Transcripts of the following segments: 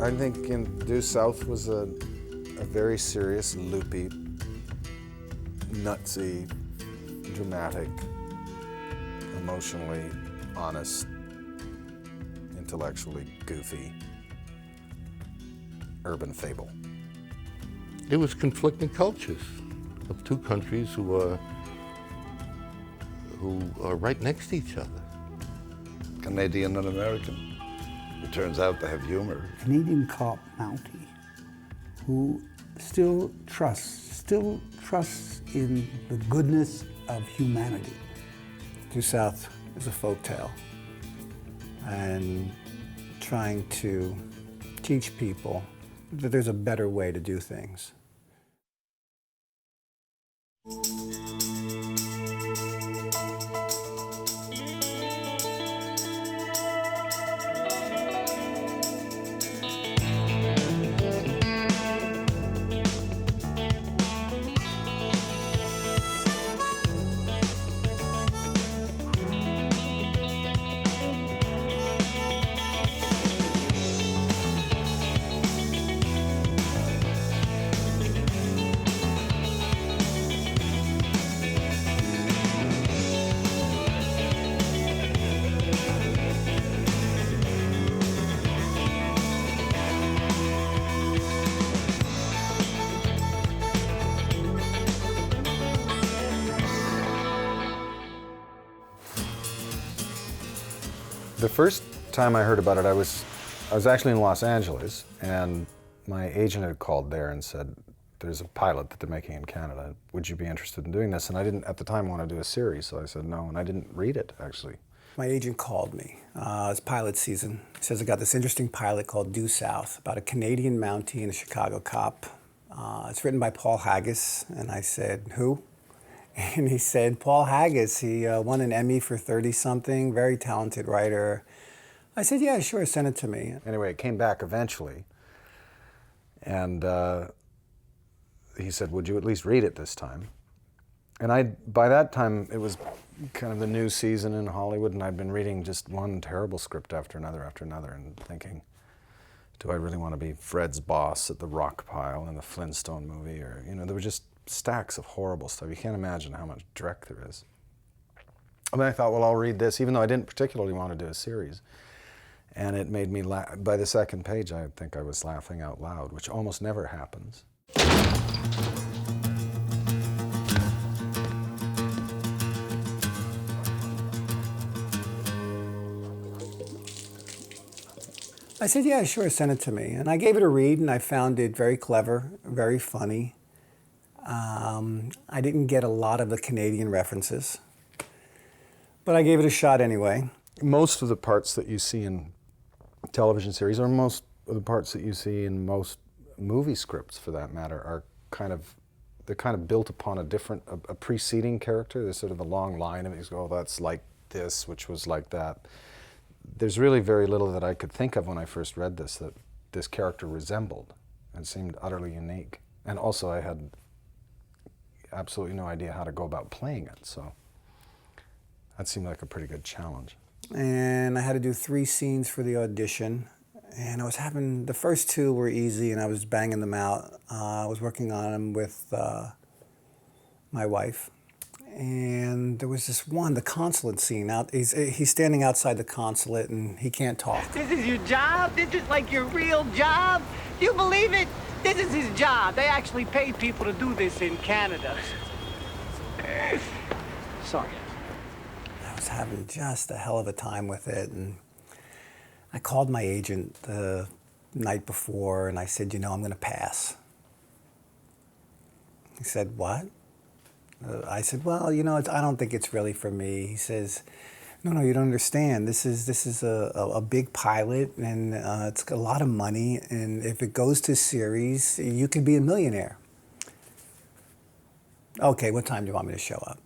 I think in Due South was a very serious, loopy, nutsy, dramatic, emotionally honest, intellectually goofy urban fable. It was conflicting cultures of two countries who are right next to each other. Canadian and American. It turns out they have humor. Canadian cop Mounty, who still trusts in the goodness of humanity. Due South is a folktale, and trying to teach people that there's a better way to do things. The first time I heard about it, I was actually in Los Angeles, and my agent had called there and said, there's a pilot that they're making in Canada. Would you be interested in doing this? And I didn't, at the time, want to do a series, so I said no, and I didn't read it, actually. My agent called me. It's pilot season. He says, I got this interesting pilot called Due South, about a Canadian Mountie and a Chicago cop. It's written by Paul Haggis, and I said, who? And he said, Paul Haggis, he won an Emmy for 30-something, very talented writer. I said, yeah, sure, send it to me. Anyway, it came back eventually, and he said, would you at least read it this time? And by that time, it was kind of the new season in Hollywood, and I'd been reading just one terrible script after another, and thinking, do I really want to be Fred's boss at the rock pile in the Flintstone movie? Or, you know, there were just stacks of horrible stuff. You can't imagine how much dreck there is. And then I thought, well, I'll read this, even though I didn't particularly want to do a series. And it made me laugh. By the second page, I think I was laughing out loud, which almost never happens. I said, yeah, sure, send it to me. And I gave it a read, and I found it very clever, very funny. I didn't get a lot of the Canadian references, but I gave it a shot anyway. Most of the parts that you see in television series, or most of the parts that you see in most movie scripts, for that matter, are they're kind of built upon a preceding character. There's sort of a long line of it. You go, oh, that's like this, which was like that. There's really very little that I could think of when I first read this that this character resembled and seemed utterly unique. And also I had absolutely no idea how to go about playing it, so that seemed like a pretty good challenge. And I had to do 3 scenes for the audition, and the first 2 were easy, and I was banging them out. I was working on them with my wife, and there was this one, the consulate scene. He's standing outside the consulate, and he can't talk. This is your job? This is like your real job? Do you believe it? This is his job. They actually pay people to do this in Canada. Sorry. I was having just a hell of a time with it, and I called my agent the night before, and I said, you know, I'm going to pass. He said, what? I said, well, you know, I don't think it's really for me. He says, no, you don't understand. This is a big pilot, and it's a lot of money, and if it goes to series, you could be a millionaire. Okay, what time do you want me to show up?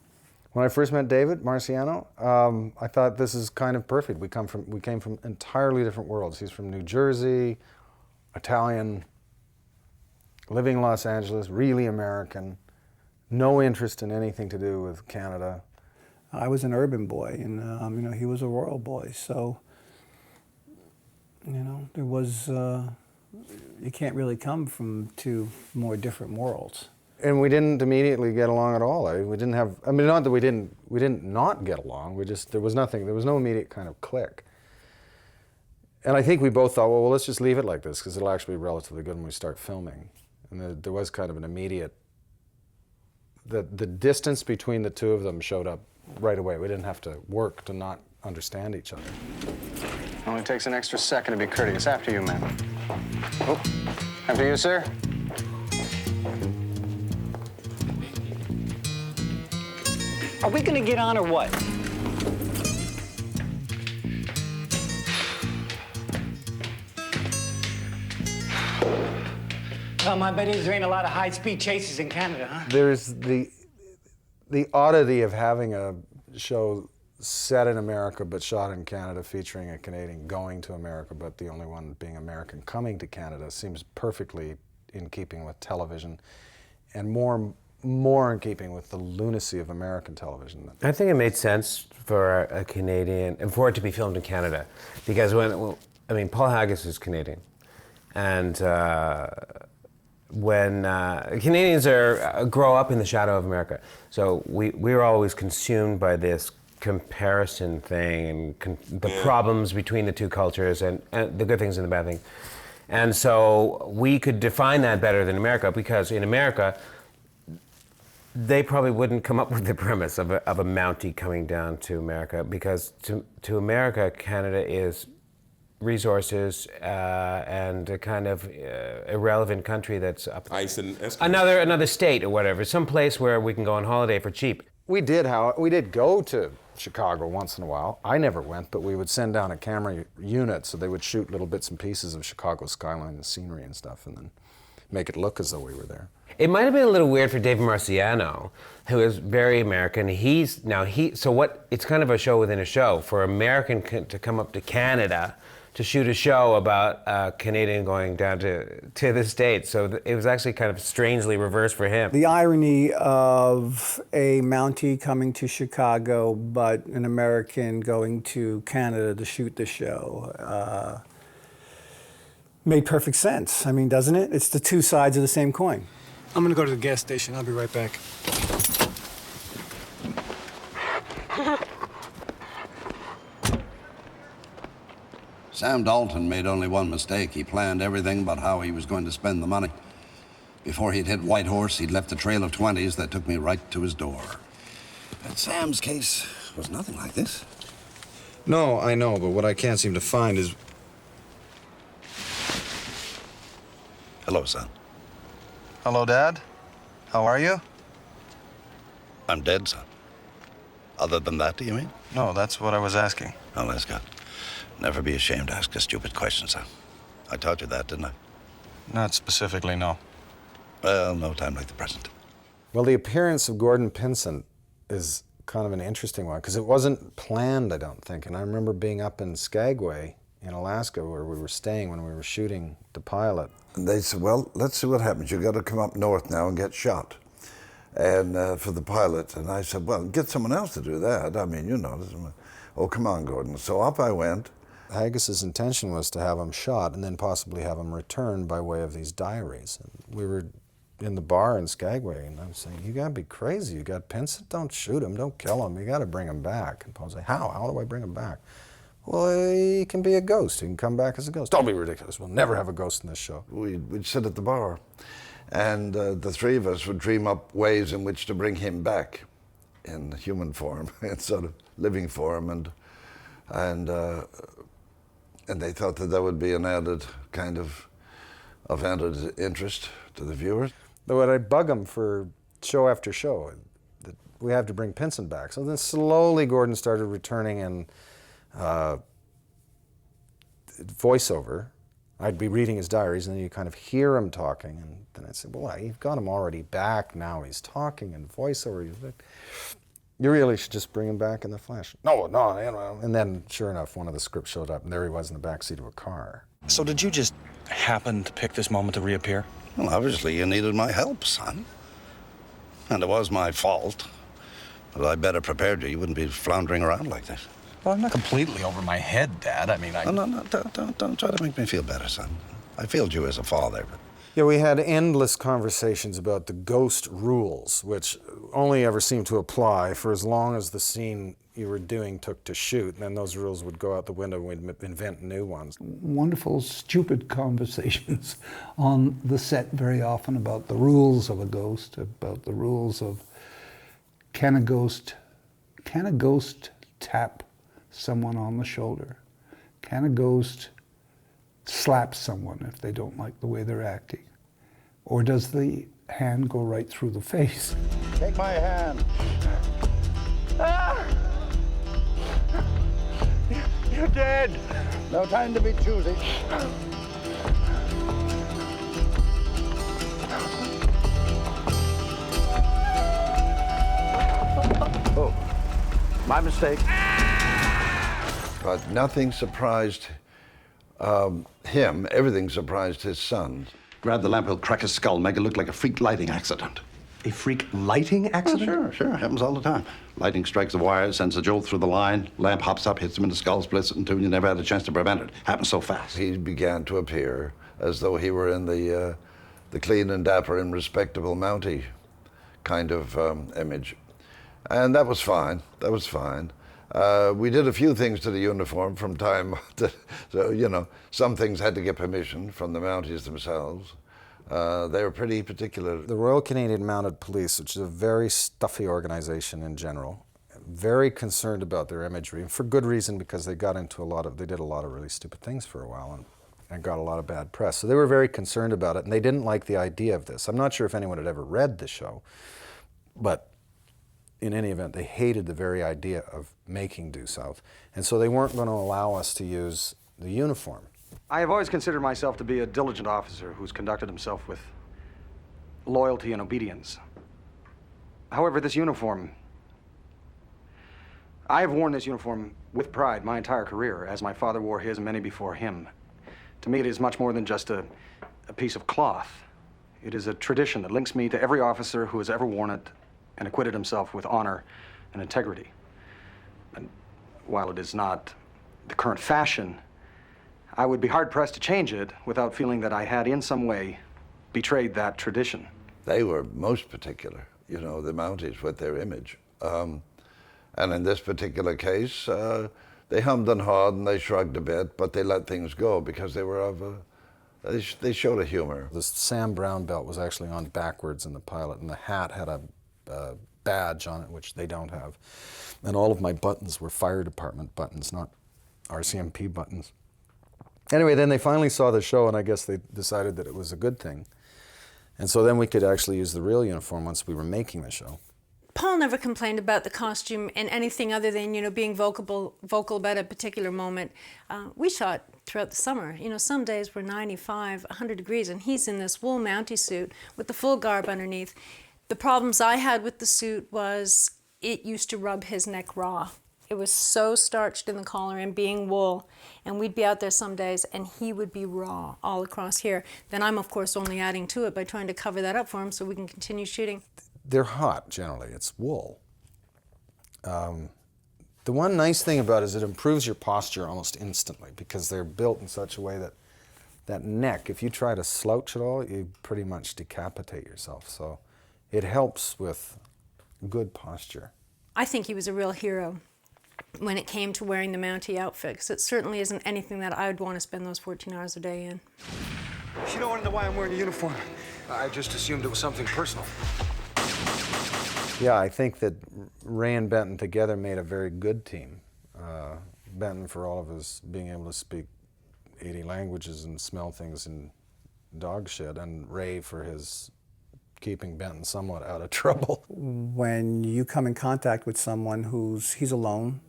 When I first met David Marciano, I thought this is kind of perfect. We came from entirely different worlds. He's from New Jersey, Italian, living in Los Angeles, really American, no interest in anything to do with Canada. I was an urban boy, and you know, he was a rural boy. So, you know, there was you can't really come from two more different worlds. And we didn't immediately get along at all. We didn't have, I mean, not that we didn't not get along, there was no immediate kind of click. And I think we both thought, well, let's just leave it like this, because it'll actually be relatively good when we start filming. And there was kind of an immediate, the distance between the two of them showed up right away. We didn't have to work to not understand each other. Only takes an extra second to be courteous. After you, ma'am. Oh, after you, sir. Are we gonna get on or what? I bet there ain't a lot of high-speed chases in Canada, huh? There's the oddity of having a show set in America but shot in Canada, featuring a Canadian going to America, but the only one being American coming to Canada, seems perfectly in keeping with television, and more in keeping with the lunacy of American television. I think it made sense for a Canadian, and for it to be filmed in Canada, because Paul Haggis is Canadian, and when Canadians grow up in the shadow of America, so we were always consumed by this comparison thing and the problems between the two cultures and the good things and the bad things. And so we could define that better than America, because in America, they probably wouldn't come up with the premise of a Mountie coming down to America, because to America, Canada is resources and a kind of irrelevant country that's up ice and another state or whatever, some place where we can go on holiday for cheap. We did go to Chicago once in a while. I never went, but we would send down a camera unit, so they would shoot little bits and pieces of Chicago skyline and scenery and stuff, and then make it look as though we were there. It might have been a little weird for David Marciano, who is very American. It's kind of a show within a show for American to come up to Canada to shoot a show about a Canadian going down to the States. So it was actually kind of strangely reversed for him. The irony of a Mountie coming to Chicago, but an American going to Canada to shoot the show made perfect sense. I mean, doesn't it? It's the two sides of the same coin. I'm gonna go to the gas station. I'll be right back. Sam Dalton made only one mistake. He planned everything but how he was going to spend the money. Before he'd hit Whitehorse, he'd left a trail of 20s that took me right to his door. But Sam's case was nothing like this. No, I know, but what I can't seem to find is... Hello, son. Hello, Dad. How are you? I'm dead, son. Other than that, do you mean? No, that's what I was asking. Oh, that's good. Never be ashamed to ask a stupid question, son. I taught you that, didn't I? Not specifically, no. Well, no time like the present. Well, the appearance of Gordon Pinsent is kind of an interesting one, because it wasn't planned, I don't think. And I remember being up in Skagway in Alaska, where we were staying when we were shooting the pilot. And they said, well, let's see what happens. You've got to come up north now and get shot. And for the pilot. And I said, well, get someone else to do that. I mean, you know. Oh, come on, Gordon. So up I went. Haggis's intention was to have him shot and then possibly have him returned by way of these diaries. And we were in the bar in Skagway, and I'm saying, you gotta be crazy. You got Pinset? Don't shoot him, don't kill him. You gotta bring him back. And Paul's like, how? How do I bring him back? Well, he can be a ghost. He can come back as a ghost. Don't be ridiculous. We'll never have a ghost in this show. We'd sit at the bar, and the three of us would dream up ways in which to bring him back in human form, in sort of living form, and they thought that would be an added kind of added interest to the viewers. Though I'd bug them for show after show, that we have to bring Pinsent back. So then slowly Gordon started returning in voiceover. I'd be reading his diaries, and then you kind of hear him talking, and then I'd say, well, you've got him already back now. He's talking in voiceover. You really should just bring him back in the flesh. No. And then, sure enough, one of the scripts showed up, and there he was in the backseat of a car. So did you just happen to pick this moment to reappear? Well, obviously you needed my help, son. And it was my fault. But I better prepared you. You wouldn't be floundering around like this. Well, I'm not completely over my head, Dad. I mean, No, don't try to make me feel better, son. I failed you as a father. But Yeah, we had endless conversations about the ghost rules, which only ever seemed to apply for as long as the scene you were doing took to shoot, and then those rules would go out the window and we'd invent new ones. Wonderful, stupid conversations on the set very often about the rules of a ghost, about the rules of can a ghost tap someone on the shoulder? Can a ghost slap someone if they don't like the way they're acting? Or does the hand go right through the face? Take my hand. You're dead. No time to be choosy. Oh, my mistake. But nothing surprised him. Everything surprised his son. Grab the lamp, he'll crack his skull, make it look like a freak lighting accident. A freak lighting accident? Oh, sure. Happens all the time. Lightning strikes a wire, sends a jolt through the line, lamp hops up, hits him in the skull, splits it in two, and you never had a chance to prevent it. Happens so fast. He began to appear as though he were in the clean and dapper and respectable Mountie kind of image. And that was fine. That was fine. We did a few things to the uniform from time to, so, you know, some things had to get permission from the Mounties themselves. They were pretty particular. The Royal Canadian Mounted Police, which is a very stuffy organization in general, very concerned about their imagery, and for good reason, because they did a lot of really stupid things for a while and got a lot of bad press. So they were very concerned about it, and they didn't like the idea of this. I'm not sure if anyone had ever read the show, but in any event, they hated the very idea of making Due South, and so they weren't going to allow us to use the uniform. I have always considered myself to be a diligent officer who's conducted himself with loyalty and obedience. However, this uniform, I have worn this uniform with pride my entire career, as my father wore his and many before him. To me, it is much more than just a piece of cloth. It is a tradition that links me to every officer who has ever worn it and acquitted himself with honor and integrity. And while it is not the current fashion, I would be hard-pressed to change it without feeling that I had in some way betrayed that tradition. They were most particular, you know, the Mounties with their image. And in this particular case, they hummed and hawed and they shrugged a bit, but they let things go because they were they showed a humor. The Sam Brown belt was actually on backwards in the pilot, and the hat had a badge on it, which they don't have. And all of my buttons were fire department buttons, not RCMP buttons. Anyway, then they finally saw the show, and I guess they decided that it was a good thing. And so then we could actually use the real uniform once we were making the show. Paul never complained about the costume and anything other than, being vocal about a particular moment. We shot throughout the summer. Some days were 95, 100 degrees, and he's in this wool Mountie suit with the full garb underneath. The problems I had with the suit was it used to rub his neck raw. It was so starched in the collar and being wool, and we'd be out there some days and he would be raw all across here. Then I'm, of course, only adding to it by trying to cover that up for him so we can continue shooting. They're hot, generally. It's wool. The one nice thing about it is it improves your posture almost instantly because they're built in such a way that that neck, if you try to slouch at all, you pretty much decapitate yourself. So it helps with good posture. I think he was a real hero when it came to wearing the Mountie outfit, because it certainly isn't anything that I would want to spend those 14 hours a day in. You don't want to know why I'm wearing a uniform. I just assumed it was something personal. Yeah, I think that Ray and Benton together made a very good team. Benton for all of his being able to speak 80 languages and smell things in dog shit, and Ray for his keeping Benton somewhat out of trouble. When you come in contact with someone he's alone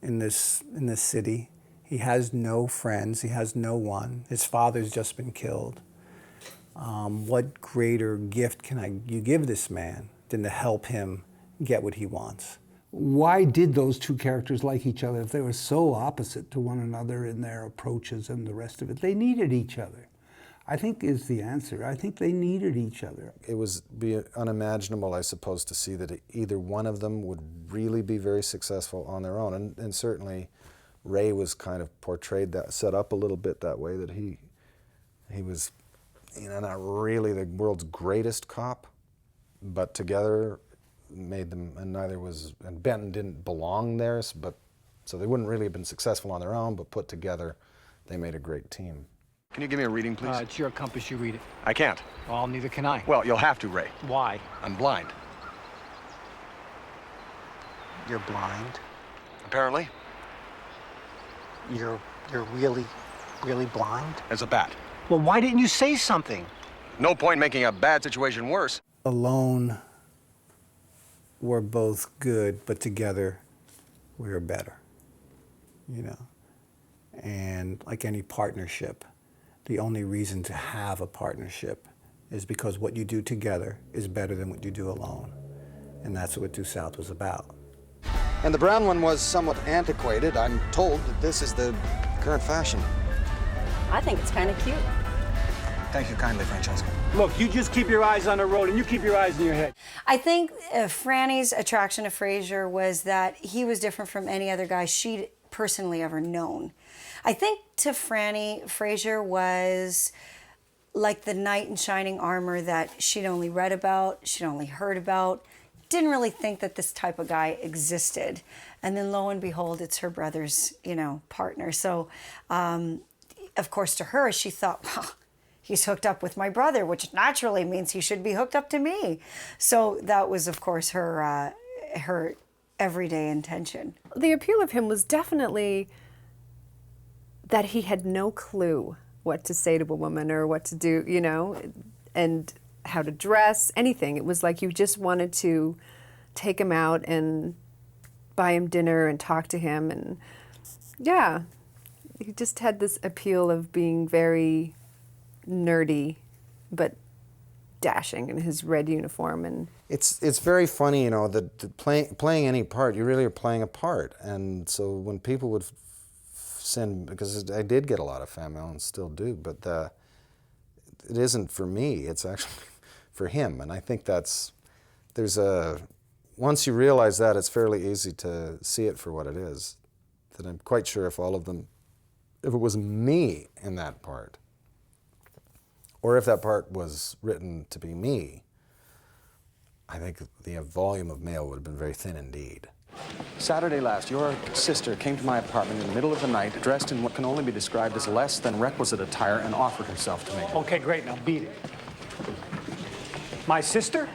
in this city, he has no friends, he has no one, his father's just been killed. What greater gift can you give this man than to help him get what he wants? Why did those two characters like each other if they were so opposite to one another in their approaches and the rest of it? They needed each other, I think, is the answer. I think they needed each other. It would be unimaginable, I suppose, to see that either one of them would really be very successful on their own. And certainly Ray was kind of portrayed set up a little bit that way, that he He was, not really the world's greatest cop, but together made them, and Benton didn't belong there, so they wouldn't really have been successful on their own, but put together, they made a great team. Can you give me a reading, please? It's your compass, you read it. I can't. Well, neither can I. Well, you'll have to, Ray. Why? I'm blind. You're blind? Apparently. You're really, really blind? As a bat. Well, why didn't you say something? No point making a bad situation worse. Alone, we're both good, but together, we're better. And like any partnership, the only reason to have a partnership is because what you do together is better than what you do alone. And that's what Due South was about. And the brown one was somewhat antiquated. I'm told that this is the current fashion. I think it's kind of cute. Thank you kindly, Francesca. Look, you just keep your eyes on the road and you keep your eyes in your head. I think Franny's attraction to Fraser was that he was different from any other guy she'd personally ever known. I think to Franny, Fraser was like the knight in shining armor that she'd only read about, she'd only heard about, didn't really think that this type of guy existed. And then lo and behold, it's her brother's, partner. So, of course, to her, she thought, well, he's hooked up with my brother, which naturally means he should be hooked up to me. So that was, of course, her everyday intention. The appeal of him was definitely that he had no clue what to say to a woman or what to do, and how to dress, anything. It was like you just wanted to take him out and buy him dinner and talk to him. And yeah, he just had this appeal of being very nerdy, but dashing in his red uniform. And it's very funny, that playing any part, you really are playing a part. And so when people would send, because I did get a lot of fan mail and still do, but it isn't for me, it's actually for him. And I think once you realize that, it's fairly easy to see it for what it is. That I'm quite sure if it was me in that part, or if that part was written to be me, I think the volume of mail would have been very thin indeed. Saturday last, your sister came to my apartment in the middle of the night, dressed in what can only be described as less than requisite attire, and offered herself to me. Okay, great, now beat it. My sister?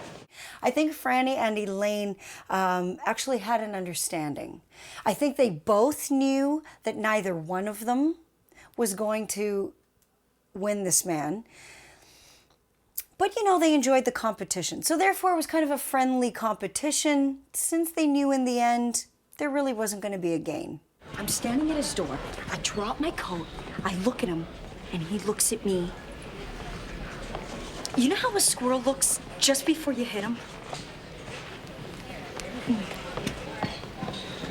I think Franny and Elaine actually had an understanding. I think they both knew that neither one of them was going to win this man. But, they enjoyed the competition. So therefore, it was kind of a friendly competition, since they knew in the end there really wasn't going to be a gain. I'm standing at his door. I drop my coat. I look at him, and he looks at me. You know how a squirrel looks just before you hit him?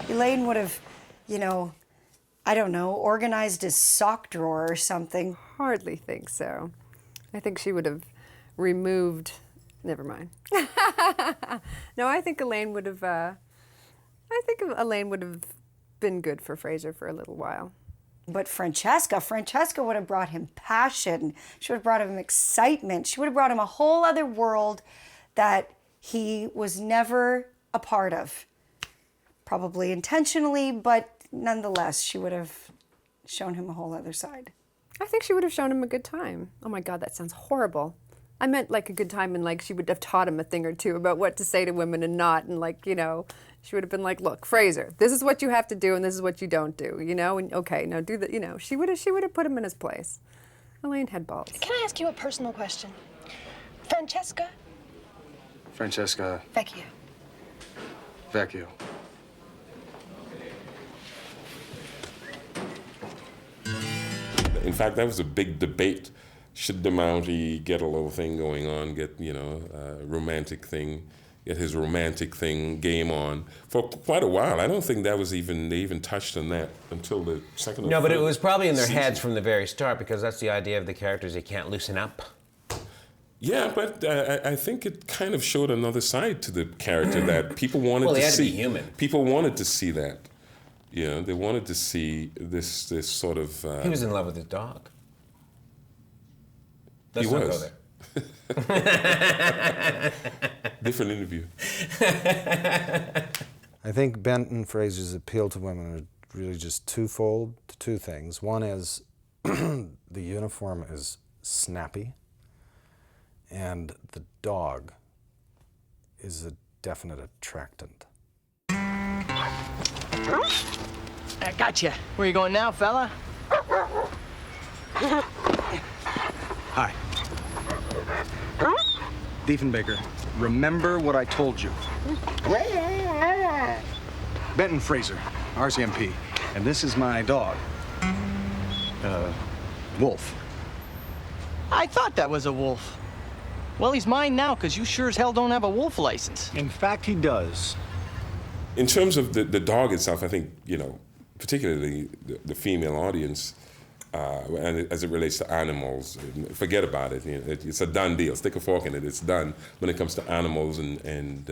Elaine would have, I don't know, organized his sock drawer or something. Hardly think so. I think she would have removed, never mind. No, I think Elaine would have, been good for Fraser for a little while. But Francesca would have brought him passion. She would have brought him excitement. She would have brought him a whole other world that he was never a part of. Probably intentionally, but nonetheless, she would have shown him a whole other side. I think she would have shown him a good time. Oh my God, that sounds horrible. I meant like a good time, and like she would have taught him a thing or two about what to say to women and not, and she would have been like, look, Fraser, this is what you have to do and this is what you don't do, and okay, now do that, she would have put him in his place. Elaine had balls. Can I ask you a personal question? Francesca? Francesca. Vecchio. Vecchio. In fact, that was a big debate. Should the Mountie get a little thing going on, get, a romantic thing, get his romantic thing game on for quite a while. I don't think they even touched on that until the second or No, but it third was probably in their season. heads from the very start, because that's the idea of the characters, they can't loosen up. Yeah, but I think it kind of showed another side to the character that people wanted Well, to he had to see. be human. People wanted to see that. They wanted to see this sort of... He was in love with his dog. Let's he not was. go there. Different interview. I think Benton Fraser's appeal to women are really just twofold, two things. One is the uniform is snappy, and the dog is a definite attractant. I gotcha. Where you going now, fella? Hi. Diefenbaker, remember what I told you. Benton Fraser, RCMP. And this is my dog. Wolf. I thought that was a wolf. Well, he's mine now, because you sure as hell don't have a wolf license. In fact, he does. In terms of the dog itself, I think, you know, particularly the female audience, and as it relates to animals, forget about it. You know, it's a done deal. Stick a fork in it. It's done. When it comes to animals and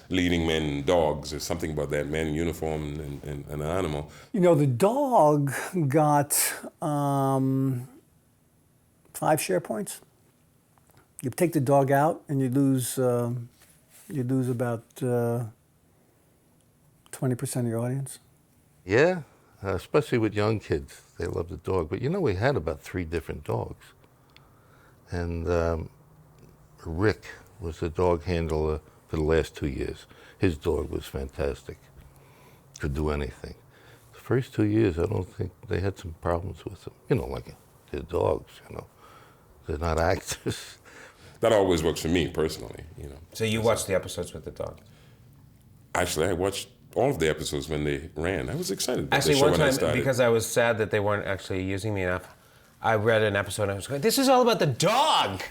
leading men and dogs, there's something about that man in uniform and an animal. You know, the dog got 5 share points. You take the dog out, and you lose about 20% of your audience. Yeah, especially with young kids. They love the dog. But you know, we had about 3 different dogs. And Rick was the dog handler for the last 2 years. His dog was fantastic. Could do anything. The first 2 years, I don't think they had some problems with them. You know, like they're dogs, you know. They're not actors. That always works for me personally, you know. So you watched the episodes with the dog? Actually, I watched all of the episodes when they ran. I was excited about Actually, the show one when I time, started. because I was sad that they weren't actually using me enough, I read an episode and I was going, this is all about the dog.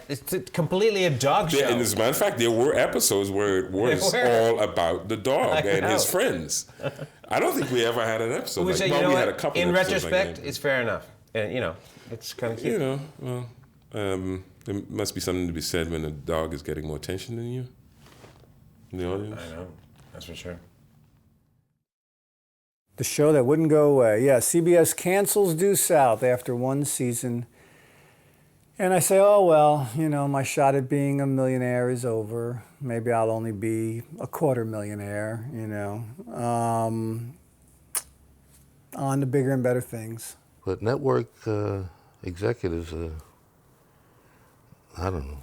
It's completely a dog show. Yeah, and as a matter of fact, there were episodes where it was all about the dog and his friends. I don't think we ever had an episode like that. Well, we had a couple in episodes retrospect, like it's fair enough. And, you know, it's kind of cute. You know, well, there must be something to be said when a dog is getting more attention than you in the audience. I know, that's for sure. The show that wouldn't go away. Yeah, CBS cancels Due South after 1 season. And I say, oh, well, you know, my shot at being a millionaire is over. Maybe I'll only be a $250,000, you know. On to bigger and better things. But network executives, I don't know.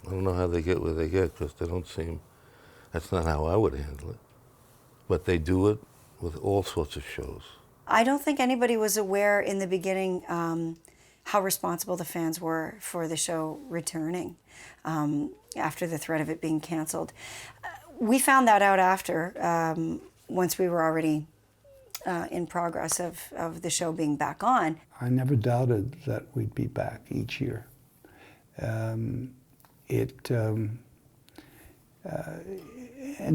I don't know how they get where they get, because they don't seem, that's not how I would handle it. But they do it with all sorts of shows. I don't think anybody was aware in the beginning how responsible the fans were for the show returning after the threat of it being canceled. We found that out after, once we were already in progress of the show being back on. I never doubted that we'd be back each year. And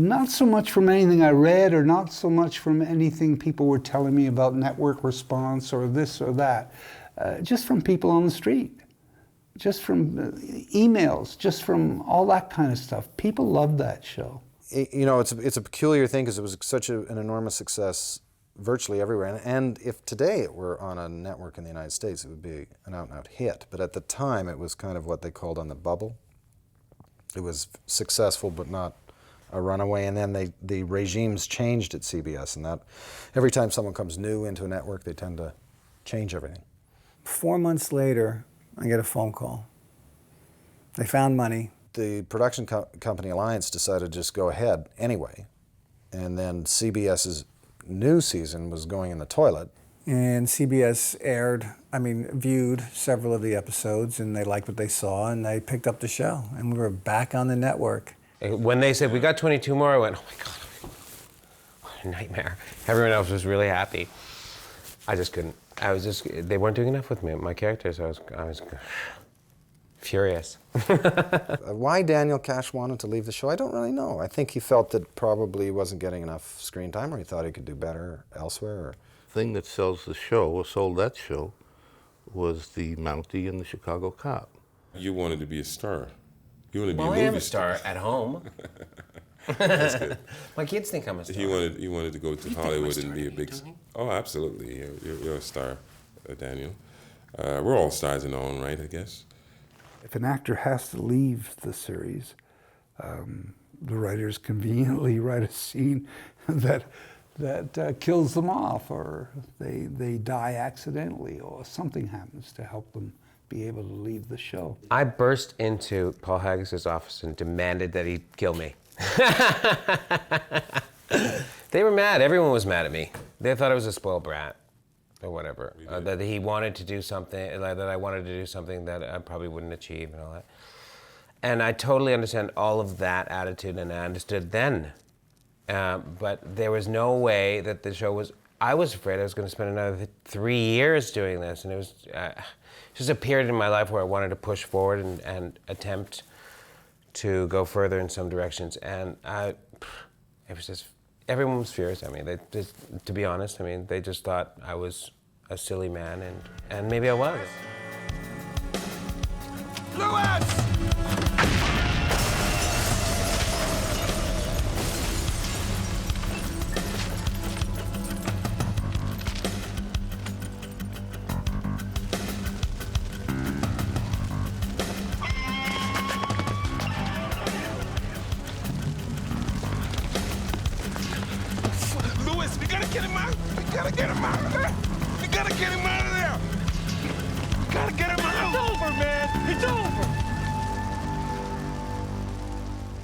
not so much from anything I read, or not so much from anything people were telling me about network response or this or that, just from people on the street, just from emails, just from all that kind of stuff. People loved that show. You know, it's a peculiar thing, because it was such an enormous success virtually everywhere. And if today it were on a network in the United States, it would be an out-and-out hit. But at the time, it was kind of what they called on the bubble. It was successful, but not a runaway. And then the regimes changed at CBS, and that every time someone comes new into a network, they tend to change everything. 4 months later, I get a phone call. They found money. The production company Alliance decided to just go ahead anyway. And then CBS's new season was going in the toilet. And CBS viewed several of the episodes, and they liked what they saw, and they picked up the show, and we were back on the network. When they said, we got 22 more, I went, oh my God, what a nightmare. Everyone else was really happy. I just couldn't. They weren't doing enough with me, my characters. I was furious. Why Daniel Kash wanted to leave the show, I don't really know. I think he felt that probably he wasn't getting enough screen time, or he thought he could do better elsewhere. The thing that sells the show, or sold that show, was the Mountie and the Chicago Cop. You wanted to be a star. You wanted to be Well, a I movie am a star. star at home. That's good. My kids think I'm a star. He wanted to go to Hollywood and be a big star. Oh, absolutely. You're a star, Daniel. We're all stars in our own right, I guess. If an actor has to leave the series, the writers conveniently write a scene that kills them off, or they die accidentally, or something happens to help them be able to leave the show. I burst into Paul Haggis's office and demanded that he kill me. They were mad. Everyone was mad at me. They thought I was a spoiled brat, or whatever. That he wanted to do something, that I wanted to do something that I probably wouldn't achieve and all that. And I totally understand all of that attitude, and I understood then. But there was no way that the show was... I was afraid I was going to spend another 3 years doing this, and it was just a period in my life where I wanted to push forward and attempt to go further in some directions. And it was just... Everyone was furious at me. They just, to be honest, I mean, they just thought I was a silly man, and maybe I was. Lewis!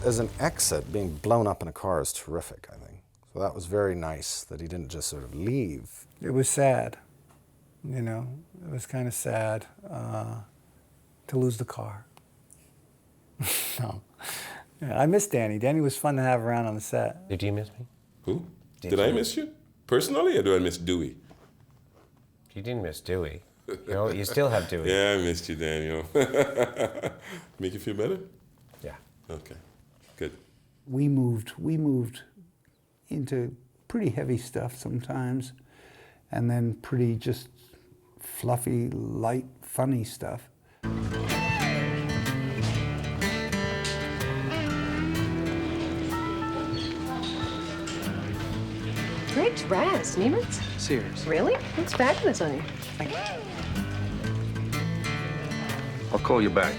As an exit, being blown up in a car is terrific, I think. So that was very nice that he didn't just sort of leave. It was sad, you know. It was kind of sad to lose the car. No. Yeah, I miss Danny. Danny was fun to have around on the set. Did you miss me? Who? Did I miss you? Personally, or do I miss Dewey? You didn't miss Dewey. You still have Dewey. Yeah, I missed you, Daniel. Make you feel better? Yeah. Okay. Good. We moved into pretty heavy stuff sometimes, and then pretty just fluffy, light, funny stuff. Great dress, Neiman's. Sears. Really? Looks fabulous on you. I'll call you back.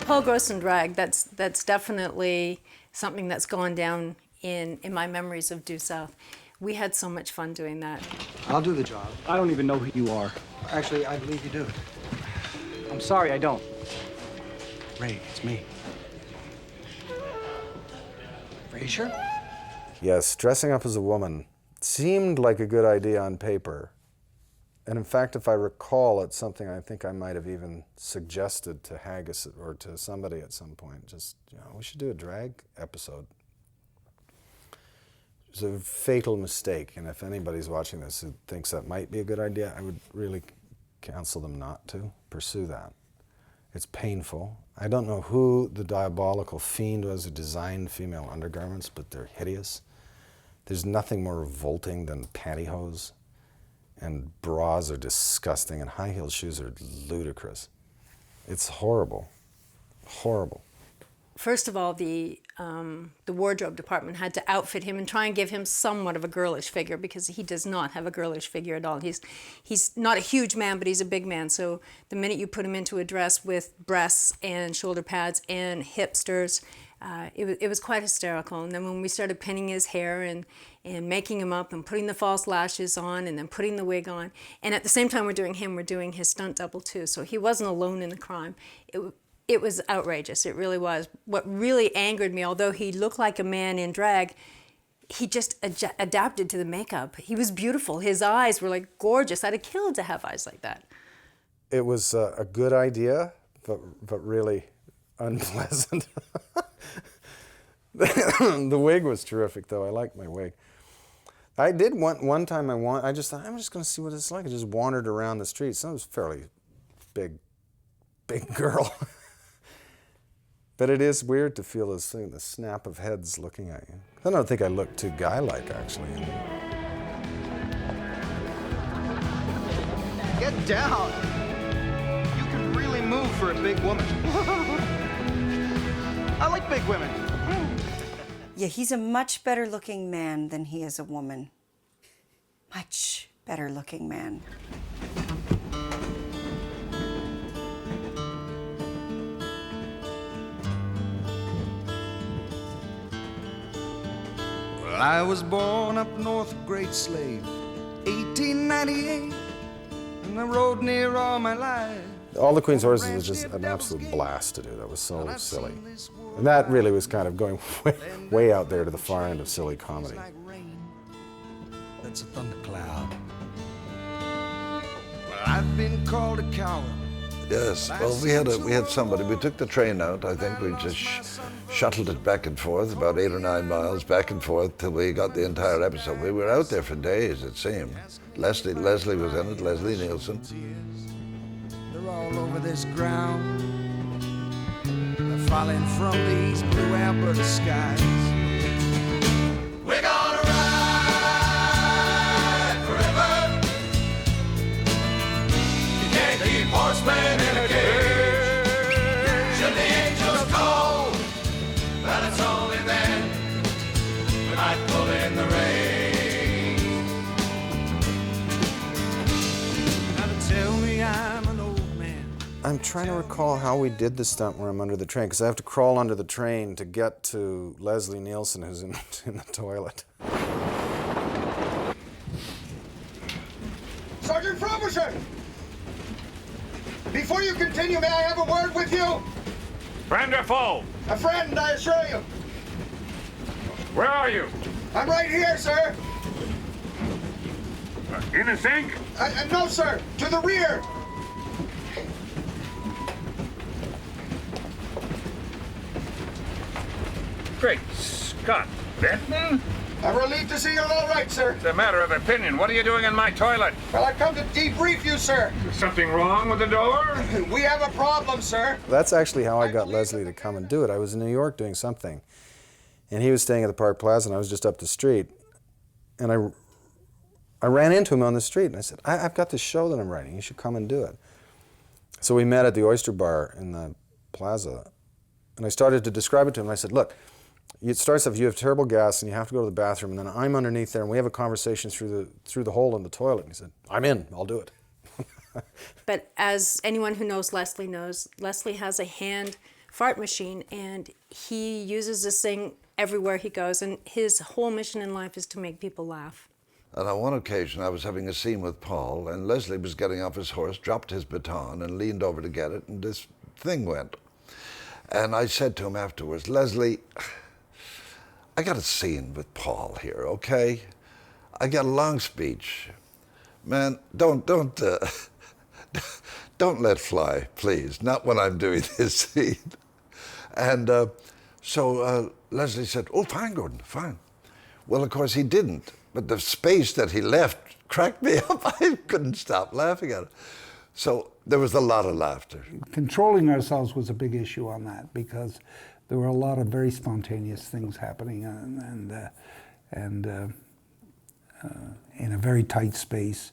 Paul Gross and Drag, that's definitely something that's gone down in my memories of Due South. We had so much fun doing that. I'll do the job. I don't even know who you are. Actually, I believe you do. I'm sorry, I don't. Ray, it's me. Frasier? Yes, dressing up as a woman seemed like a good idea on paper. And in fact, if I recall, it's something I think I might have even suggested to Haggis or to somebody at some point. Just, you know, we should do a drag episode. It's a fatal mistake, and if anybody's watching this who thinks that might be a good idea, I would really counsel them not to pursue that. It's painful. I don't know who the diabolical fiend was who designed female undergarments, but they're hideous. There's nothing more revolting than pantyhose. And bras are disgusting, and high-heeled shoes are ludicrous. It's horrible, horrible. First of all, the wardrobe department had to outfit him and try and give him somewhat of a girlish figure, because he does not have a girlish figure at all. He's not a huge man, but he's a big man. So the minute you put him into a dress with breasts and shoulder pads and hipsters, it was quite hysterical. And then when we started pinning his hair and making him up and putting the false lashes on and then putting the wig on, and at the same time we're doing his stunt double too. So he wasn't alone in the crime. It was outrageous. It really was. What really angered me, although he looked like a man in drag, he just adapted to the makeup. He was beautiful. His eyes were like gorgeous. I'd have killed to have eyes like that. It was a good idea, but really unpleasant. The wig was terrific, though. I liked my wig. I did one time. I just thought, I'm just going to see what it's like. I just wandered around the streets. I was a fairly big girl. But it is weird to feel this thing, the snap of heads looking at you. I don't think I look too guy-like, actually. Get down. You can really move for a big woman. I like big women. Yeah, he's a much better looking man than he is a woman. Much better looking man. Well, I was born up north of Great Slave, 1898, and I rode near all my life. All the Queen's Horses was just an absolute blast to do. That was so silly. And that really was kind of going way out there to the far end of silly comedy. That's a thundercloud. Well, I've been called a coward. Yes, well, we had somebody. We took the train out. I think we just shuttled it back and forth, about 8 or 9 miles back and forth till we got the entire episode. We were out there for days, it seemed. Leslie was in it, Leslie Nielsen. They're all over this ground. They're falling from these blue Alberta skies. We're gonna ride forever. You can't keep horsemen in a cage. Should the angels call, but it's only then we might pull in the rain. Now to tell me I'm an old man. I'm trying to recall how we did the stunt where I'm under the train, because I have to crawl under the train to get to Leslie Nielsen, who's in the toilet. Sergeant Frobisher! Before you continue, may I have a word with you? Friend or foe? A friend, I assure you. Where are you? I'm right here, sir. In the sink? No, sir. To the rear. Great Scott, Benton? I'm relieved to see you're all right, sir. It's a matter of opinion. What are you doing in my toilet? Well, I've come to debrief you, sir. Is something wrong with the door? We have a problem, sir. That's actually how I got Leslie to come and do it. I was in New York doing something, and he was staying at the Park Plaza, and I was just up the street. And I ran into him on the street, and I said, I've got this show that I'm writing. You should come and do it. So we met at the Oyster Bar in the Plaza, and I started to describe it to him. And I said, look, it starts off, you have terrible gas, and you have to go to the bathroom, and then I'm underneath there, and we have a conversation through the hole in the toilet. And he said, I'm in, I'll do it. But as anyone who knows, Leslie has a hand fart machine, and he uses this thing everywhere he goes, and his whole mission in life is to make people laugh. And on one occasion, I was having a scene with Paul, and Leslie was getting off his horse, dropped his baton, and leaned over to get it, and this thing went. And I said to him afterwards, Leslie, I got a scene with Paul here, okay? I got a long speech. Man, don't let fly, please. Not when I'm doing this scene. And so Leslie said, oh, fine, Gordon, fine. Well, of course, he didn't. But the space that he left cracked me up. I couldn't stop laughing at it. So there was a lot of laughter. Controlling ourselves was a big issue on that, because there were a lot of very spontaneous things happening, and in a very tight space.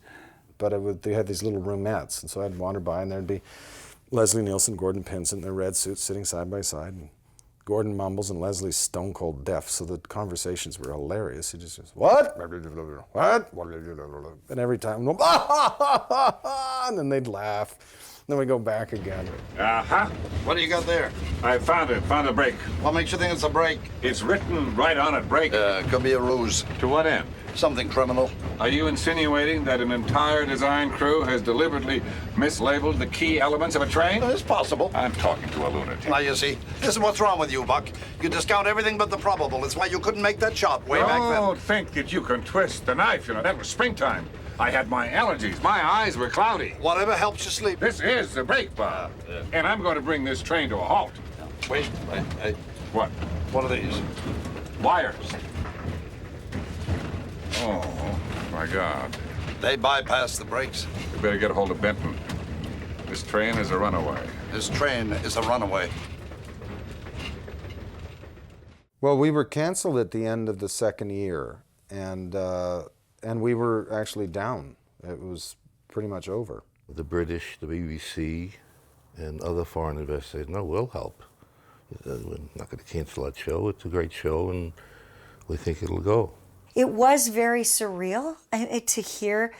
But they had these little roomettes, and so I'd wander by, and there'd be Leslie Nielsen, Gordon Pinsent in their red suits sitting side by side, and Gordon mumbles and Leslie's stone cold deaf, so the conversations were hilarious. He just goes, what? What? And every time, and then they'd laugh. Then we go back again. Uh-huh. What do you got there? I found it. Found a break. What makes you think it's a break? It's written right on it, break. Could be a ruse. To what end? Something criminal. Are you insinuating that an entire design crew has deliberately mislabeled the key elements of a train? It's possible. I'm talking to a lunatic. Now, you see, this is what's wrong with you, Buck. You discount everything but the probable. It's why you couldn't make that shot way back then. Don't think that you can twist the knife. You know, that was springtime. I had my allergies. My eyes were cloudy. Whatever helps you sleep. This is the brake bar. And I'm going to bring this train to a halt. Wait. What? What are these? Wires. Oh, my God. They bypass the brakes. We better get a hold of Benton. This train is a runaway. This train is a runaway. Well, we were canceled at the end of the second year, and we were actually down. It was pretty much over. The British, the BBC, and other foreign investors, no, we'll help. We're not going to cancel that show. It's a great show, and we think it'll go. It was very surreal to hear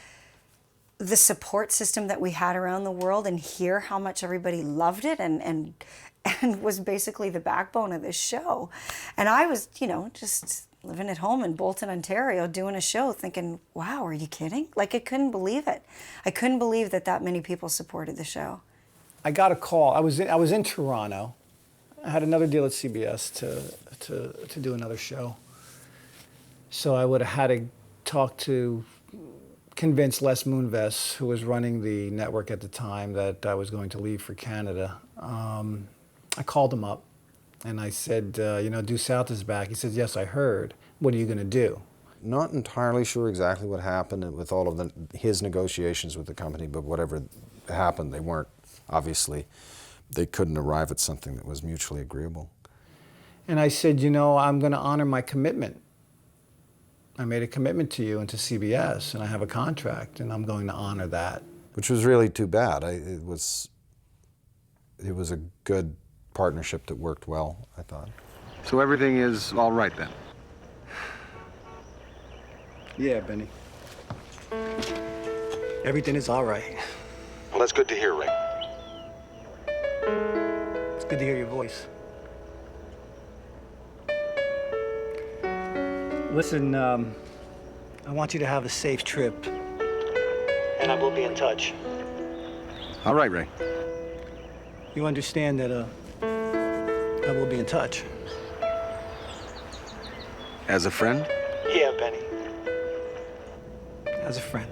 the support system that we had around the world and hear how much everybody loved it and was basically the backbone of this show. And I was, living at home in Bolton, Ontario, doing a show, thinking, wow, are you kidding? Like, I couldn't believe it. I couldn't believe that many people supported the show. I got a call. I was in Toronto. I had another deal at CBS to do another show. So I would have had to talk to, convince Les Moonves, who was running the network at the time, that I was going to leave for Canada. I called him up and I said, Due South is back. He said, yes, I heard. What are you going to do? Not entirely sure exactly what happened with all of his negotiations with the company, but whatever happened, they weren't, obviously, they couldn't arrive at something that was mutually agreeable. And I said, I'm going to honor my commitment. I made a commitment to you and to CBS, and I have a contract, and I'm going to honor that. Which was really too bad. It was a good partnership that worked well, I thought. So everything is all right then? Yeah, Benny. Everything is all right. Well, that's good to hear, Ray. It's good to hear your voice. Listen, I want you to have a safe trip. And I will be in touch. All right, Ray. You understand that I will be in touch. As a friend? Yeah, Benny. As a friend.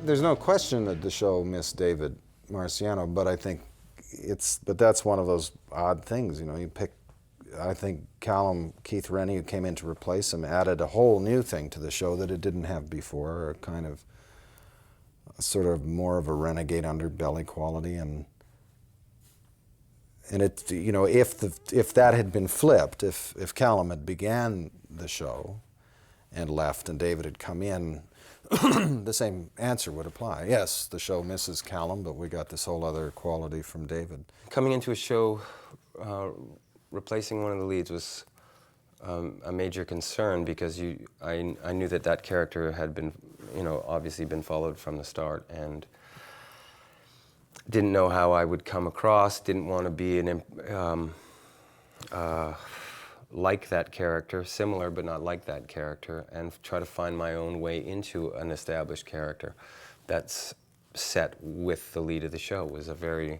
There's no question that the show missed David Marciano, but I think that's one of those odd things, you pick, I think Callum Keith Rennie, who came in to replace him, added a whole new thing to the show that it didn't have before, a kind of sort of more of a renegade underbelly quality, and it, if that had been flipped, if Callum had began the show and left and David had come in, the same answer would apply. Yes, the show misses Callum, but we got this whole other quality from David. Coming into a show, replacing one of the leads was a major concern because I knew that character had been, obviously been followed from the start, and didn't know how I would come across, didn't want to be like that character, similar but not like that character, and try to find my own way into an established character that's set with the lead of the show was a very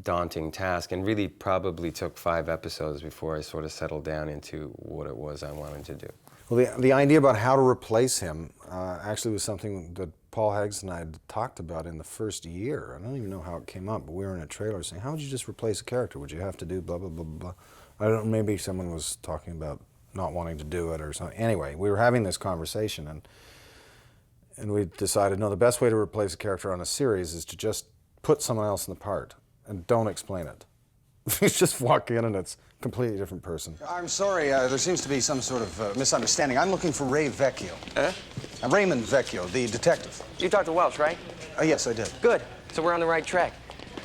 daunting task, and really probably took 5 episodes before I sort of settled down into what it was I wanted to do. Well, the idea about how to replace him actually was something that Paul Heggs and I had talked about in the first year. I don't even know how it came up, but we were in a trailer saying, how would you just replace a character? Would you have to do blah, blah, blah, blah? I don't know, maybe someone was talking about not wanting to do it or something. Anyway, we were having this conversation, and we decided, no, the best way to replace a character on a series is to just put someone else in the part and don't explain it. You just walk in and it's a completely different person. I'm sorry, there seems to be some sort of misunderstanding. I'm looking for Ray Vecchio. Raymond Vecchio, the detective. You talked to Welch, right? Yes, I did. Good. So we're on the right track.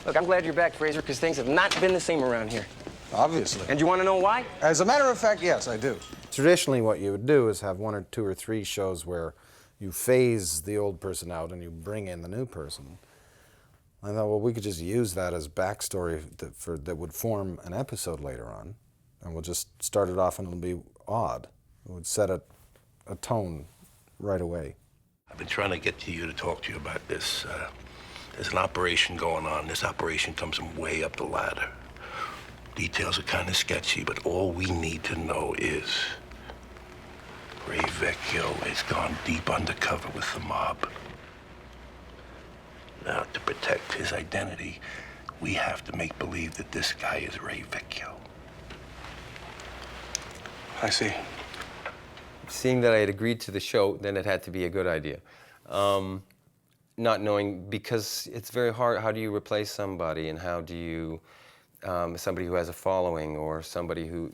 Look, I'm glad you're back, Fraser, because things have not been the same around here. Obviously. And you want to know why? As a matter of fact, yes, I do. Traditionally, what you would do is have 1 or 2 or 3 shows where you phase the old person out and you bring in the new person. I thought, well, we could just use that as backstory that would form an episode later on, and we'll just start it off and it'll be odd. It would set a tone right away. I've been trying to get to you to talk to you about this. There's an operation going on. This operation comes from way up the ladder. Details are kind of sketchy, but all we need to know is Ray Vecchio has gone deep undercover with the mob. Now, to protect his identity, we have to make believe that this guy is Ray Vecchio. I see. Seeing that I had agreed to the show, then it had to be a good idea. not knowing, because it's very hard. How do you replace somebody, and how do you somebody who has a following, or somebody who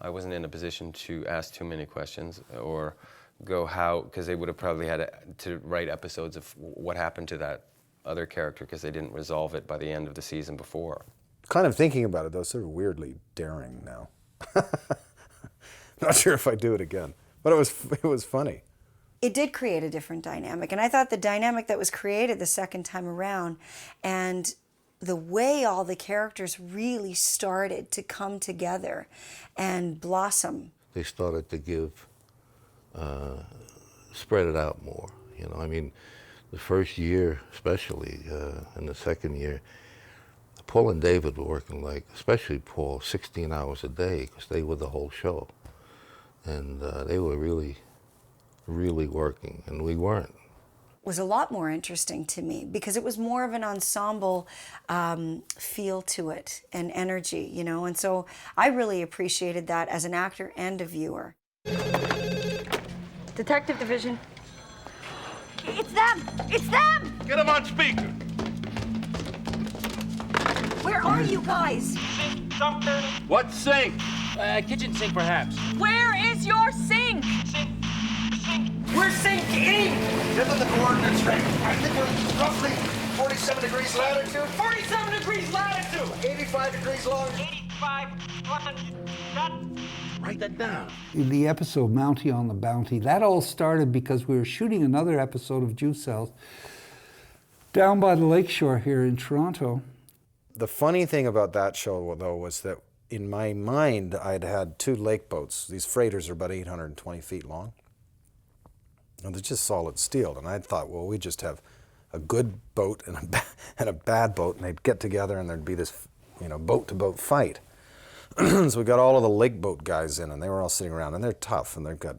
I wasn't in a position to ask too many questions or go how, because they would have probably had to write episodes of what happened to that other character because they didn't resolve it by the end of the season before. Kind of thinking about it though, sort of weirdly daring now. Not sure if I'd do it again, but it was funny. It did create a different dynamic, and I thought the dynamic that was created the second time around, and the way all the characters really started to come together and blossom. They started to give, spread it out more. You know, I mean, the first year, especially, and the second year, Paul and David were working, like, especially Paul, 16 hours a day, because they were the whole show. And they were really, really working, and we weren't. Was a lot more interesting to me because it was more of an ensemble feel to it and energy, you know, and so I really appreciated that as an actor and a viewer. Detective Division. It's them! It's them! Get him on speaker. Where are you guys? What sink? Kitchen sink, perhaps. Where is your sink? We're sinking! Give them the coordinates right. I think we're roughly 47 degrees latitude. 47 degrees latitude! 85 degrees long. 85, Write that down. The episode Mounty on the Bounty, that all started because we were shooting another episode of Juice Cells down by the lakeshore here in Toronto. The funny thing about that show, though, was that in my mind, I'd had 2 lake boats. These freighters are about 820 feet long. And they're just solid steel. And I thought, well, we just have a good boat and a bad boat, and they'd get together and there'd be this, you know, boat-to-boat fight. So we got all of the lake boat guys in, and they were all sitting around, and they're tough, and they've got,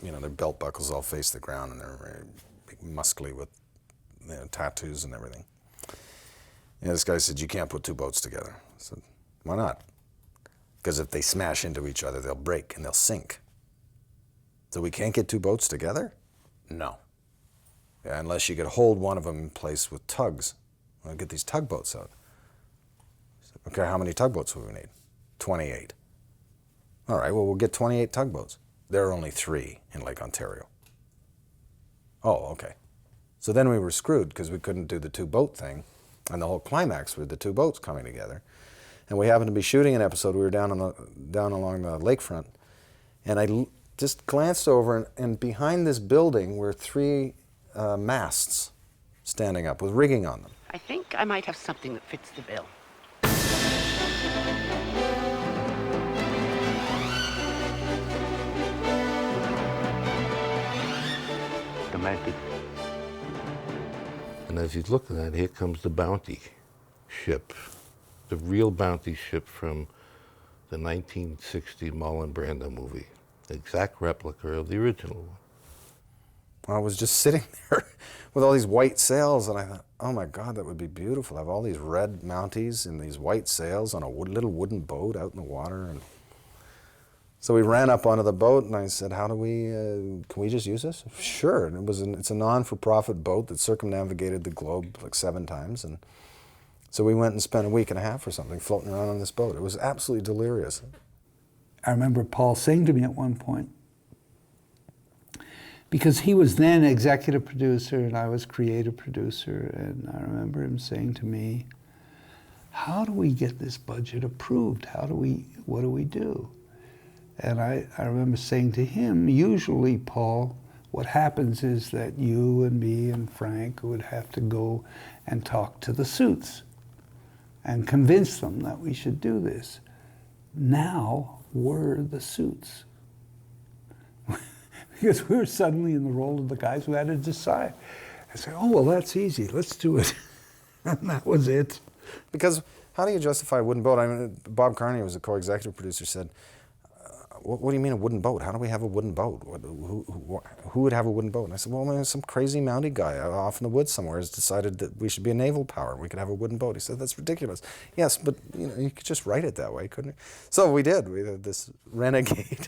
you know, their belt buckles all face the ground, and they're very big, muscly with, you know, tattoos and everything. And this guy said, you can't put 2 boats together. I said, why not? Because if they smash into each other, they'll break and they'll sink. So we can't get 2 boats together? No. Yeah, unless you could hold one of them in place with tugs. We'll get these tugboats out. I said, okay, how many tugboats will we need? 28. All right, well, we'll get 28 tugboats. There are only 3 in Lake Ontario. Oh, okay. So then we were screwed because we couldn't do the 2-boat thing, and the whole climax with the 2 boats coming together. And we happened to be shooting an episode. We were down along the lakefront, and I just glanced over, and behind this building were 3 masts standing up with rigging on them. I think I might have something that fits the bill. Romantic. And as he's looking at it, here comes the Bounty ship, the real Bounty ship from the 1960 Marlon Brando movie, the exact replica of the original one. I was just sitting there with all these white sails, and I thought, oh my God, that would be beautiful. I have all these red Mounties and these white sails on a little wooden boat out in the water. And so we ran up onto the boat, and I said, how do we, can we just use this? Sure, and it's a non-for-profit boat that circumnavigated the globe like 7 times. And so we went and spent a week and a half or something floating around on this boat. It was absolutely delirious. I remember Paul saying to me at one point, because he was then executive producer and I was creative producer, and I remember him saying to me, how do we get this budget approved? What do we do? And I remember saying to him, usually, Paul, what happens is that you and me and Frank would have to go and talk to the suits and convince them that we should do this. Now we're the suits. Because we were suddenly in the role of the guys who had to decide. I said, oh, well, that's easy. Let's do it. And that was it. Because how do you justify a wooden boat? I mean, Bob Carney, who was the co-executive producer, said, what do you mean a wooden boat? How do we have a wooden boat? Who would have a wooden boat? And I said, well, man, some crazy Mountie guy off in the woods somewhere has decided that we should be a naval power. We could have a wooden boat. He said, that's ridiculous. Yes, but you could just write it that way, couldn't you? So we did. We had this renegade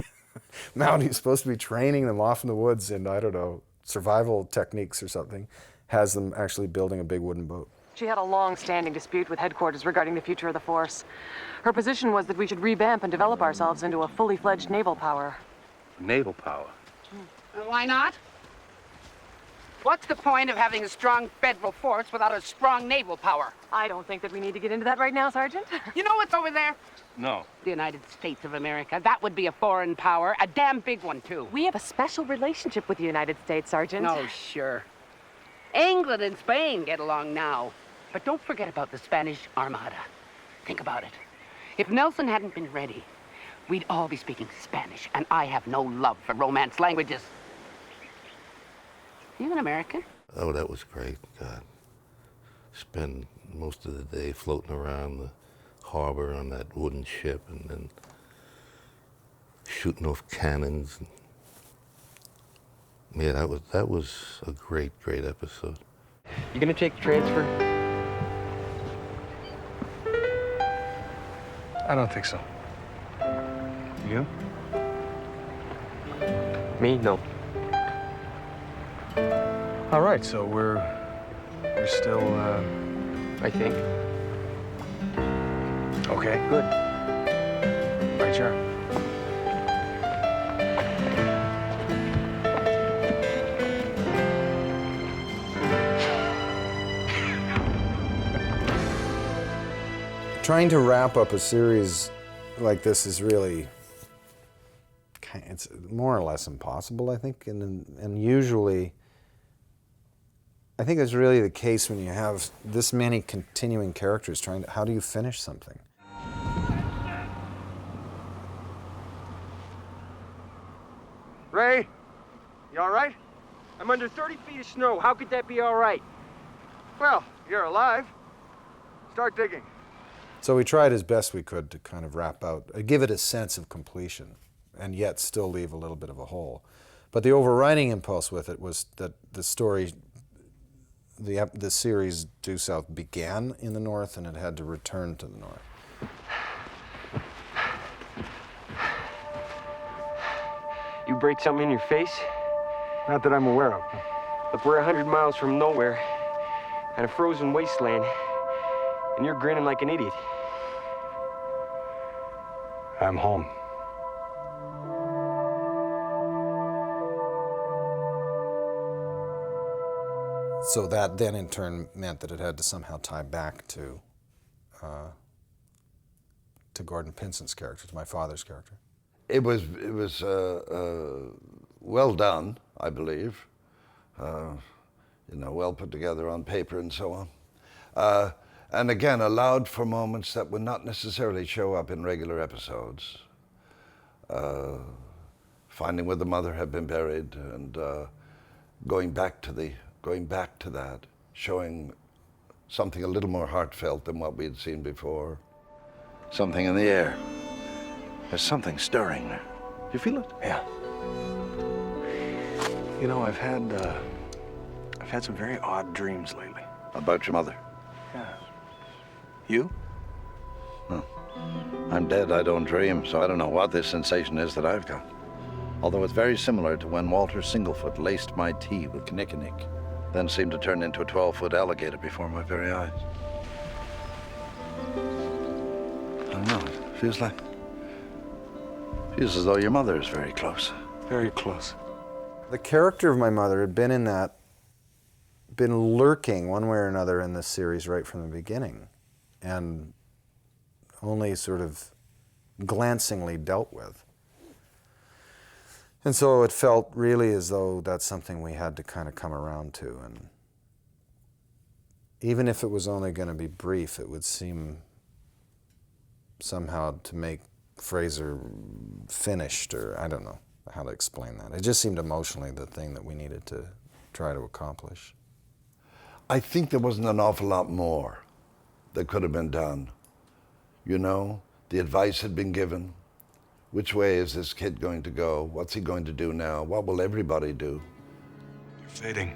Mountie supposed to be training them off in the woods in, I don't know, survival techniques or something, has them actually building a big wooden boat. She had a long-standing dispute with headquarters regarding the future of the force. Her position was that we should revamp and develop ourselves into a fully fledged naval power. Naval power? Why not? What's the point of having a strong federal force without a strong naval power? I don't think that we need to get into that right now, Sergeant. You know what's over there? No. The United States of America. That would be a foreign power, a damn big one, too. We have a special relationship with the United States, Sergeant. Oh, sure. England and Spain get along now. But don't forget about the Spanish Armada. Think about it. If Nelson hadn't been ready, we'd all be speaking Spanish, and I have no love for Romance languages. You an American? Oh, that was great. God. Spend most of the day floating around the harbor on that wooden ship and then shooting off cannons. Yeah, that was a great episode. You gonna take the transfer? I don't think so. You? Me? No. All right, so we're still, I think. Okay, good. Right, sure. Trying to wrap up a series like this is really, it's more or less impossible, I think, and usually, I think it's really the case when you have this many continuing characters how do you finish something? Ray, you all right? I'm under 30 feet of snow. How could that be all right? Well, you're alive. Start digging. So we tried as best we could to kind of wrap out, give it a sense of completion, and yet still leave a little bit of a hole. But the overriding impulse with it was that the story, the series Due South began in the north and it had to return to the north. You break something in your face? Not that I'm aware of. Look, we're 100 miles from nowhere, and a frozen wasteland, and you're grinning like an idiot. I'm home. So that then in turn meant that it had to somehow tie back to Gordon Pinsent's character, to my father's character. It was well done, I believe. Well put together on paper and so on. And again, allowed for moments that would not necessarily show up in regular episodes. Finding where the mother had been buried and going back to that, showing something a little more heartfelt than what we had seen before. Something in the air. There's something stirring there. You feel it? Yeah. You know, I've had some very odd dreams lately. About your mother? Yeah. You? No. I'm dead, I don't dream, so I don't know what this sensation is that I've got. Although it's very similar to when Walter Singlefoot laced my tea with kinnikinnick, then seemed to turn into a 12-foot alligator before my very eyes. I don't know, it feels as though your mother is very close. Very close. The character of my mother had been lurking one way or another in this series right from the beginning, and only sort of glancingly dealt with. And so it felt really as though that's something we had to kind of come around to, and even if it was only going to be brief, it would seem somehow to make Fraser finished, or I don't know how to explain that. It just seemed emotionally the thing that we needed to try to accomplish. I think there wasn't an awful lot more that could have been done. You know, the advice had been given. Which way is this kid going to go? What's he going to do now? What will everybody do? You're fading.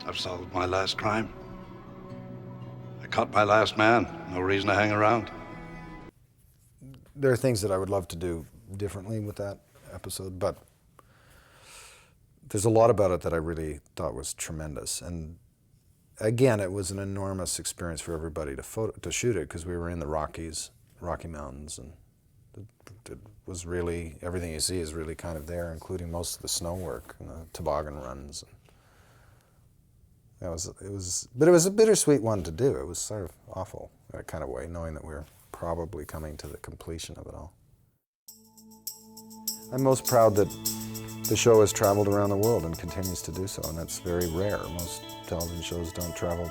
I've solved my last crime. I caught my last man. No reason to hang around. There are things that I would love to do differently with that episode, but there's a lot about it that I really thought was tremendous. And again, it was an enormous experience for everybody to shoot it, because we were in the Rocky Mountains, and it was really, everything you see is really kind of there, including most of the snow work and the toboggan runs. But it was a bittersweet one to do. It was sort of awful in a kind of way, knowing that we were probably coming to the completion of it all. I'm most proud that the show has traveled around the world and continues to do so, and that's very rare. Most television shows don't travel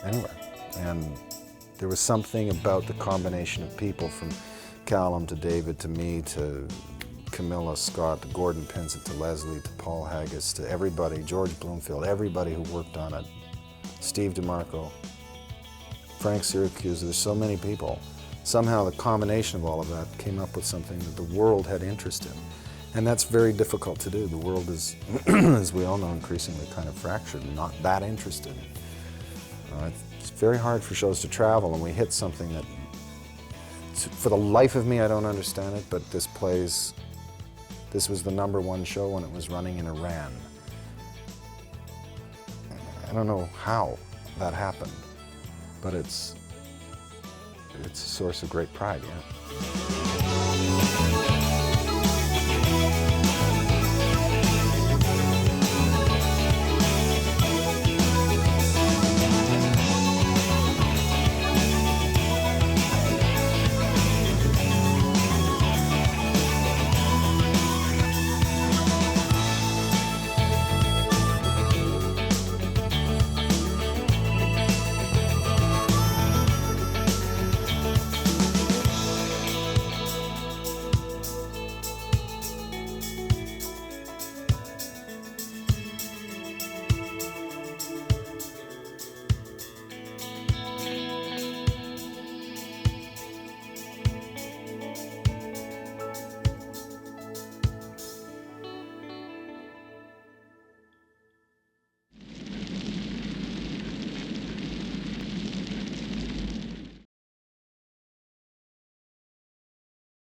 anywhere. And there was something about the combination of people, from Callum to David to me to Camilla Scott to Gordon Pinsent to Leslie to Paul Haggis to everybody, George Bloomfield, everybody who worked on it, Steve DeMarco, Frank Syracuse. There's so many people. Somehow the combination of all of that came up with something that the world had interest in. And that's very difficult to do. The world is, as we all know, increasingly kind of fractured and not that interested. It's very hard for shows to travel, and we hit something that, for the life of me, I don't understand it, but this was the #1 show when it was running in Iran. I don't know how that happened, but it's a source of great pride, yeah.